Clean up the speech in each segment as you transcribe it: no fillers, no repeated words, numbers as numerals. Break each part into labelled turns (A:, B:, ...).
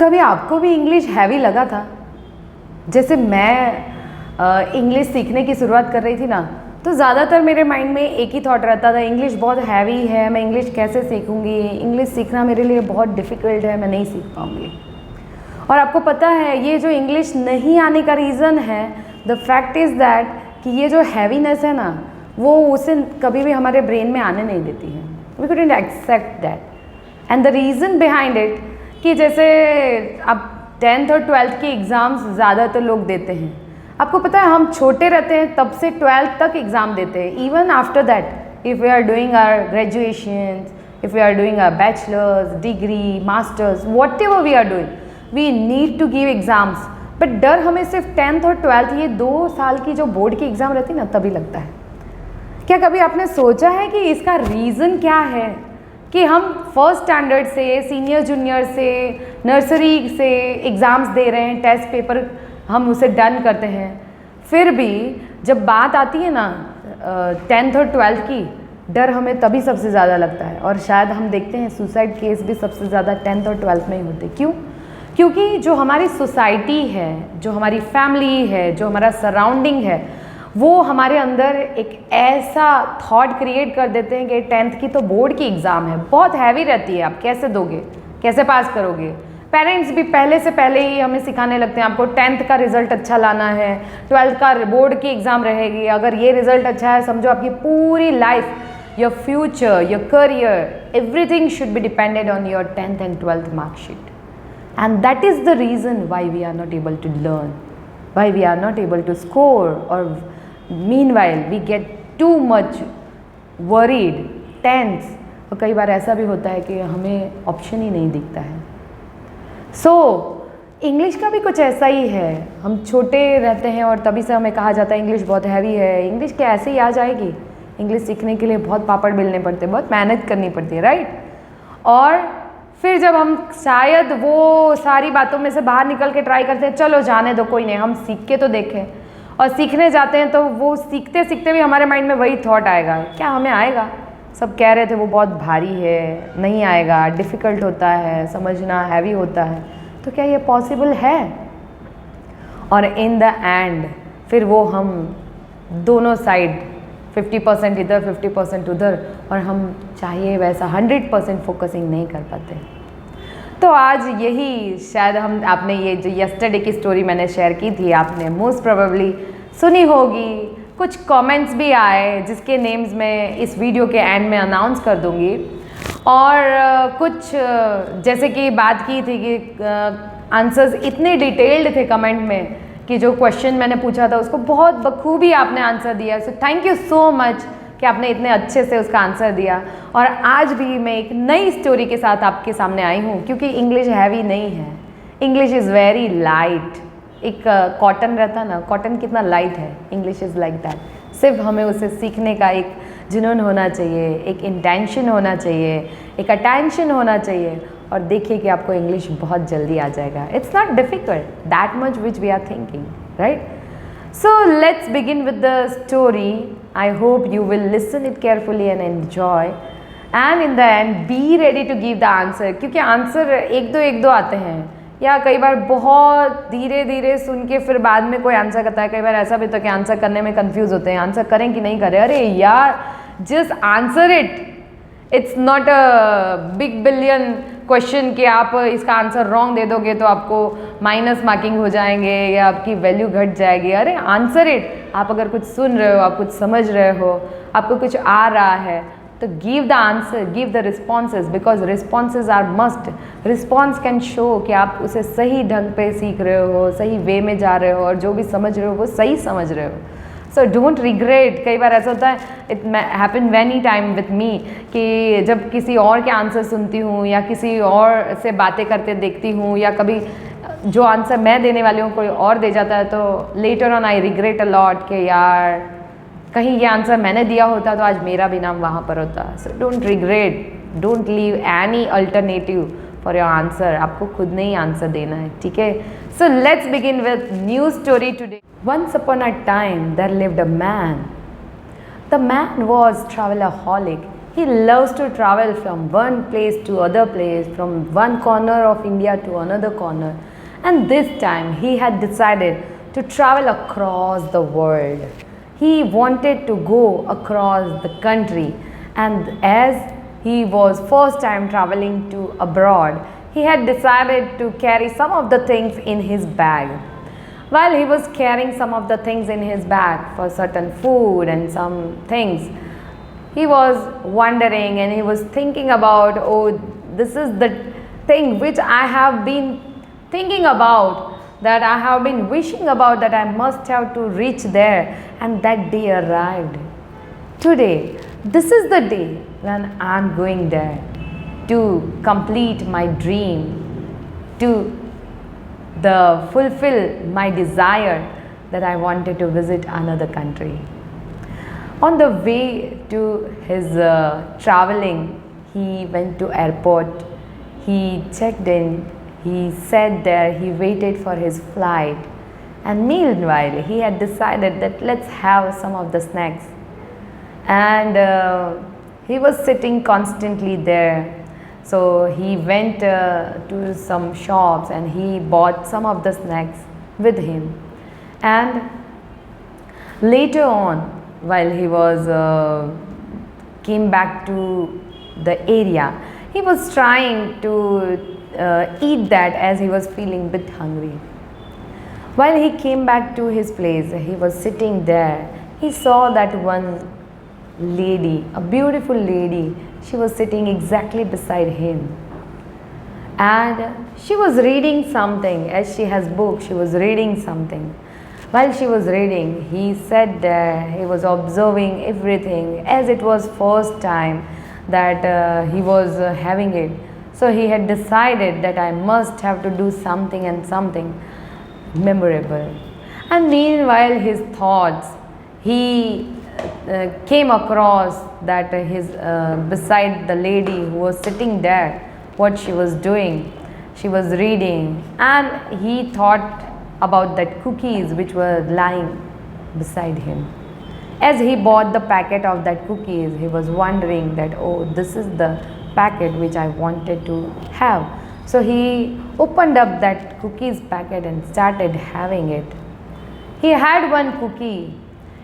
A: कभी आपको भी इंग्लिश हैवी लगा था? जैसे मैं इंग्लिश सीखने की शुरुआत कर रही थी ना, तो ज़्यादातर मेरे माइंड में एक ही थॉट रहता था, इंग्लिश बहुत हैवी है, मैं इंग्लिश कैसे सीखूंगी, इंग्लिश सीखना मेरे लिए बहुत डिफ़िकल्ट है, मैं नहीं सीख पाऊंगी। और आपको पता है ये जो इंग्लिश नहीं आने का रीज़न है, द फैक्ट इज़ दैट कि ये जो हैवीनेस है ना, वो उसे कभी भी हमारे ब्रेन में आने नहीं देती है। We couldn't accept that and the reason behind it कि जैसे अब 10th और 12th के एग्ज़ाम्स ज़्यादातर लोग देते हैं। आपको पता है हम छोटे रहते हैं तब से 12th तक एग्ज़ाम देते हैं। Even after that if we are doing our graduation, if we are doing our bachelors, degree, masters, whatever we are doing, we need to give exams. But डर हमें सिर्फ 10th और 12th ये 2 साल की जो बोर्ड की exam रहती है ना, तभी लगता है। क्या कभी आपने सोचा है कि इसका रीज़न क्या है कि हम फर्स्ट स्टैंडर्ड से, सीनियर जूनियर से, नर्सरी से एग्ज़ाम्स दे रहे हैं, टेस्ट पेपर हम उसे डन करते हैं, फिर भी जब बात आती है ना 10th और 12th की, डर हमें तभी सबसे ज़्यादा लगता है। और शायद हम देखते हैं सुसाइड केस भी सबसे ज़्यादा 10th और 12th में ही होते। क्यों? क्योंकि जो हमारी सोसाइटी है, जो हमारी फैमिली है, जो हमारा सराउंडिंग है, वो हमारे अंदर एक ऐसा थॉट क्रिएट कर देते हैं कि 10th की तो बोर्ड की एग्ज़ाम है, बहुत हैवी रहती है, आप कैसे दोगे, कैसे पास करोगे। पेरेंट्स भी पहले से पहले ही हमें सिखाने लगते हैं, आपको 10th का रिज़ल्ट अच्छा लाना है, 12th का बोर्ड की एग्ज़ाम रहेगी, अगर ये रिज़ल्ट अच्छा है समझो आपकी पूरी life, your future, your career, everything should be depended on your 10th and 12th marksheet. And that is the reason why we are not able to learn, why we are not able to score, और meanwhile we get too much worried, tense, और कई बार ऐसा भी होता है कि हमें option ही नहीं दिखता है। इंग्लिश का भी कुछ ऐसा ही है। हम छोटे रहते हैं और तभी से हमें कहा जाता है इंग्लिश बहुत हैवी है, इंग्लिश क्या ऐसे ही आ जाएगी। इंग्लिश सीखने के लिए बहुत पापड़ बेलने पड़ते हैं, बहुत मेहनत करनी पड़ती है, राइट। और फिर जब हम शायद वो सारी बातों में से बाहर निकल के ट्राई करते हैं, चलो जाने दो, कोई नहीं, हम सीख के तो देखें, और सीखने जाते हैं तो वो सीखते सीखते भी हमारे माइंड में वही थॉट आएगा, क्या हमें आएगा, सब कह रहे थे वो बहुत भारी है, नहीं आएगा, डिफ़िकल्ट होता है समझना, हैवी होता है, तो क्या ये पॉसिबल है। और इन द एंड फिर वो हम दोनों साइड 50% इधर 50% उधर, और हम चाहिए वैसा 100% फोकसिंग नहीं कर पाते। तो आज यही शायद आपने ये जो यस्टरडे की स्टोरी मैंने शेयर की थी, आपने मोस्ट प्रोबेबली सुनी होगी, कुछ कमेंट्स भी आए जिसके नेम्स मैं इस वीडियो के एंड में अनाउंस कर दूंगी। और कुछ जैसे कि बात की थी कि आंसर्स इतने डिटेल्ड थे कमेंट में कि जो क्वेश्चन मैंने पूछा था उसको बहुत बखूबी आपने आंसर दिया। So thank you so much कि आपने इतने अच्छे से उसका आंसर दिया। और आज भी मैं एक नई स्टोरी के साथ आपके सामने आई हूँ, क्योंकि इंग्लिश हैवी नहीं है, इंग्लिश इज़ वेरी लाइट। एक कॉटन रहता है ना, कॉटन कितना लाइट है, इंग्लिश इज़ लाइक दैट। सिर्फ हमें उसे सीखने का एक जुनून होना चाहिए, एक इंटेंशन होना चाहिए, एक अटेंशन होना चाहिए, और देखिए कि आपको इंग्लिश बहुत जल्दी आ जाएगा। It's not difficult that much which we are thinking, right. So let's begin with the story. I hope you will listen it carefully and enjoy, and in the end be ready to give the answer, क्योंकि answer एक दो आते हैं, या कई बार बहुत धीरे धीरे सुन के फिर बाद में कोई आंसर करता है। कई बार ऐसा भी तो कि आंसर करने में कंफ्यूज होते हैं, आंसर करें कि नहीं करें। अरे यार, just answer it, it's not a big billion question कि आप इसका आंसर रॉन्ग दे दोगे तो आपको माइनस मार्किंग हो जाएंगे या आपकी वैल्यू घट जाएगी। अरे आंसर इट। आप अगर कुछ सुन रहे हो, आप कुछ समझ रहे हो, आपको कुछ आ रहा है, तो give the answer, give the responses, because responses are must. Response can show कि आप उसे सही ढंग पे सीख रहे हो, सही वे में जा रहे हो, और जो भी समझ रहे हो वो सही समझ रहे हो। So don't regret. कई बार ऐसा होता है, it happen many time with me, कि जब किसी और के आंसर सुनती हूँ या किसी और से बातें करते देखती हूँ, या कभी जो आंसर मैं देने वाली हूँ कोई और दे जाता है, तो later on I regret a lot कि यार कहीं ये आंसर मैंने दिया होता तो आज मेरा भी नाम वहाँ पर होता। So don't regret, don't leave any alternative for your answer. आपको खुद ने ही आंसर देना है, ठीक है। So let's begin with new story today. Once upon a time there lived a man. The man was travelaholic. He loves to travel from one place to other place, from one corner of India to another corner. And this time he had decided to travel across the world. He wanted to go across the country, and as he was first time traveling to abroad, he had decided to carry some of the things in his bag. While he was carrying some of the things in his bag for certain food and some things, he was wondering and he was thinking about, oh, this is the thing which I have been thinking about, that I have been wishing about, that I must have to reach there, and that day arrived. Today, this is the day when I am going there to complete my dream, to fulfill my desire that I wanted to visit another country. On the way to his traveling, he went to airport, he checked in, he sat there, he waited for his flight, and meanwhile he had decided that let's have some of the snacks. And he was sitting constantly there. So he went to some shops and he bought some of the snacks with him. And later on, while he was came back to the area, he was trying to eat that as he was feeling a bit hungry. While he came back to his place, he was sitting there. He saw that one lady, a beautiful lady. She was sitting exactly beside him, and she was reading something. As she has book, she was reading something. While she was reading, he sat there, he was observing everything, as it was first time that he was having it. So he had decided that I must have to do something and something memorable. And meanwhile his thoughts, he came across that his beside the lady who was sitting there, what she was doing, she was reading, and he thought about that cookies which were lying beside him. As he bought the packet of that cookies, he was wondering that, oh, this is the packet which I wanted to have. So he opened up that cookies packet and started having it. He had one cookie,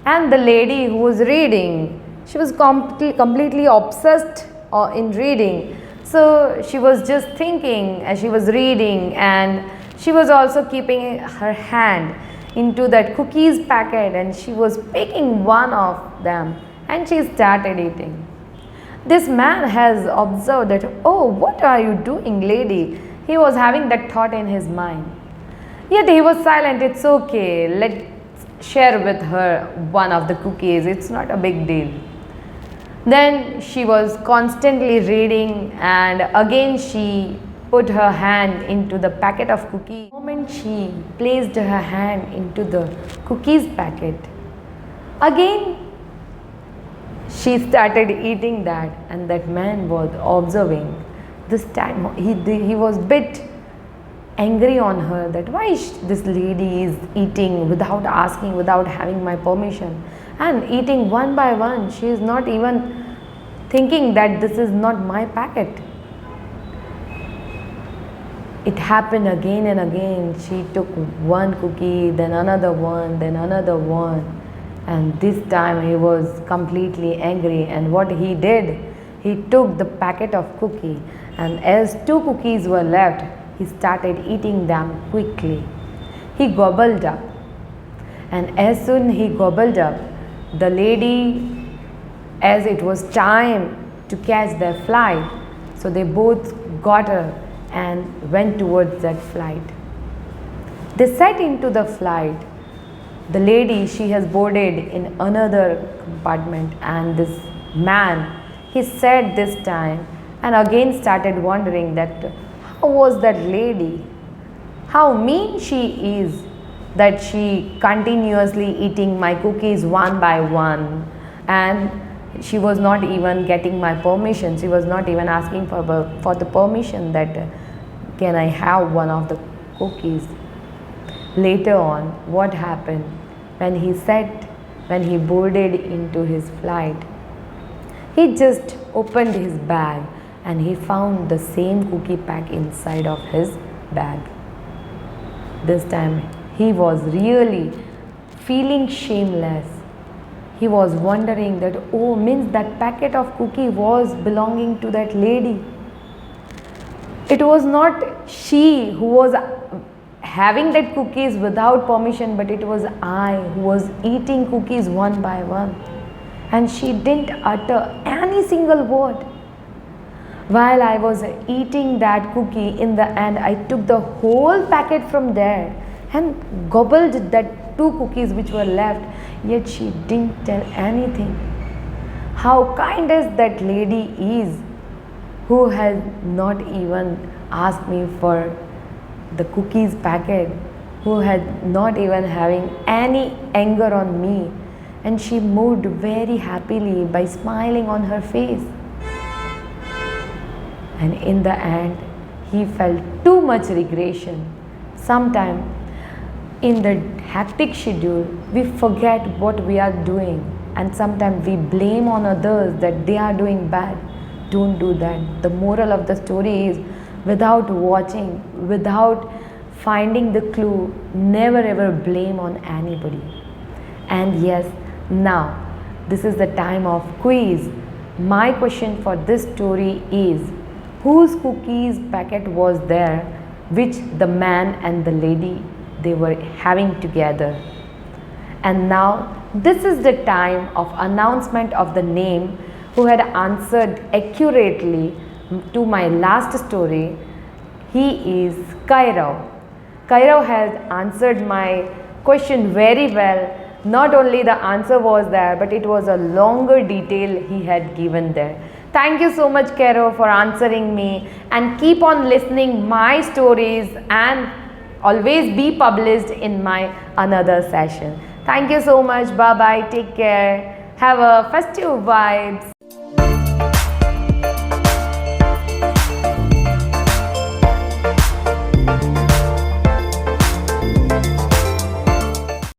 A: and the lady who was reading, she was completely obsessed in reading. So she was just thinking as she was reading, and she was also keeping her hand into that cookies packet, and she was picking one of them and she started eating. This man has observed that, oh, what are you doing, lady? He was having that thought in his mind. Yet he was silent. It's okay, let's share with her one of the cookies, it's not a big deal. Then she was constantly reading, and again she put her hand into the packet of cookies. The moment she placed her hand into the cookies packet, again she started eating that, and that man was observing. This time he was bit angry on her, that why this lady is eating without asking, without having my permission, and eating one by one. She is not even thinking that this is not my packet. It happened again and again. She took one cookie, then another one, then another one, and this time he was completely angry. And what he did, he took the packet of cookie, and as 2 cookies were left, he started eating them quickly. He gobbled up, and as soon he gobbled up, the lady, as it was time to catch their flight, so they both got her and went towards that flight. They sat into the flight. The lady, she has boarded in another compartment, and this man, he sat this time and again started wondering that how was that lady, how mean she is, that she continuously eating my cookies one by one, and she was not even getting my permission. She was not even asking for the permission that can I have one of the cookies. Later on, what happened, when he boarded into his flight, He just opened his bag and he found the same cookie pack inside of his bag. This time he was really feeling shameless. He was wondering that, oh, means that packet of cookie was belonging to that lady. It was not she who was having that cookies without permission, but it was I who was eating cookies one by one. And she didn't utter any single word. While I was eating that cookie, in the end, I took the whole packet from there and gobbled that 2 cookies which were left, yet she didn't tell anything. How kind is that lady is, who has not even asked me for the cookies packet, who had not even having any anger on me, and she moved very happily by smiling on her face. And in the end, he felt too much regression. Sometimes in the hectic schedule, we forget what we are doing, and sometimes we blame on others that they are doing bad. Don't do that. The moral of the story is, without watching, without finding the clue, never ever blame on anybody. And yes, now this is the time of quiz. My question for this story is, whose cookies packet was there which the man and the lady they were having together? And now this is the time of announcement of the name who had answered accurately to my last story. He is Kairav. Kairav has answered my question very well. Not only the answer was there, but it was a longer detail he had given there. Thank you so much, Kairav, for answering me, and keep on listening my stories and always be published in my another session. Thank you so much. Bye bye. Take care. Have a festive vibes.